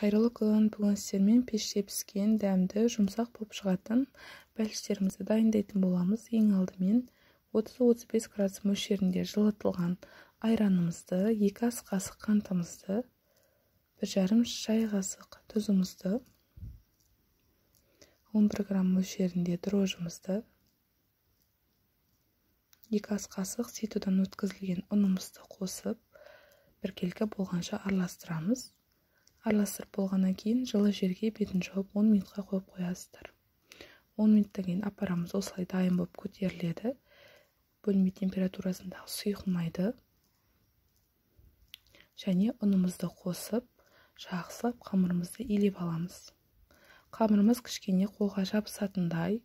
Қайырлы күн, бүгін сіздермен пеште піскен дәмді жұмсақ болып шығатын бәліштерімізді дайындайтын боламыз. Ең алдымен 30-35 градус мөлшерінде жылытылған айранымызды, 2 ас қасық қантымызды, 1,5 шай қасық тұзымызды, 11 грамм мөлшерінде дрожжымызды, 2 ас қасық ситодан өткізілген ұнымызды қосып, біркелкі болғанша араластырамыз. Араластырып болғаннан кейін жылы жерге бетін жауып 10 минутқа қойып қоясыздар. 10 минуттан кейін апарамыз осылай дайын болып көтеріледі. Бөлме температурасындағы сұйылмайды. Және ұнымызды қосып, жақсылап қамырымызды илеп аламыз. Қамырымыз кішкене қолға жабысатындай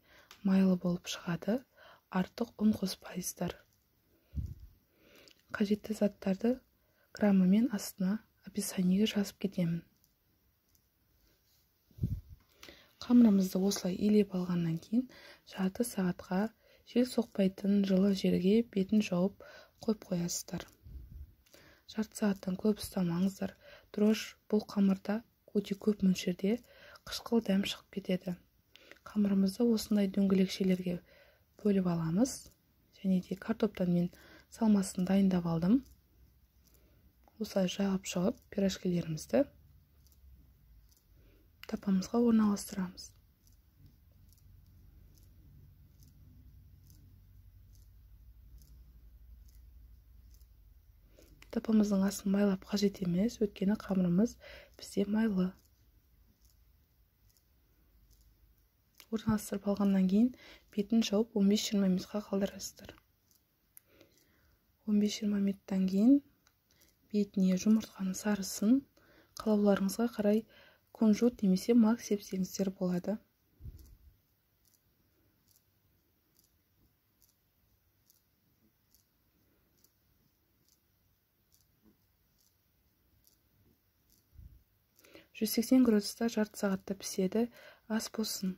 майлы болып шығады. Артық ұн қоспайсыздар. Қажетті заттарды граммымен астына описаниеге жазып кетемін. Қамырымызды осылай илеп алғаннан кейін жарты сағатқа жел соқпайтын жылы жерге бетін жауып қойып қоясыздар. Жарты сағаттан көп ұстамаңыздар. Дрожж бұл қамырда өте көп мөлшерде қышқыл дәм шығып кетеді. Қамырымызды осындай дөңгелекшелерге бөліп аламыз. Және де картоптан мен салмасын дайындап алдым. Осылай жағып шығып пирожкилерімізді тапамызға орналастырамыз. Тапамыздың астын майлап қажет емес, өйткені қамырымыз бізде майлы. Орналастырып алғаннан кейін бетін жауып 15-20 минутқа қалдырасыздар. 15-20 минуттан кейін бетіне жұмыртқаның сарысын қалауларыңызға қарай кунжут немесе мак сепсеңіздер болады. «180 градуста жарты сағатта піседі, ас болсын.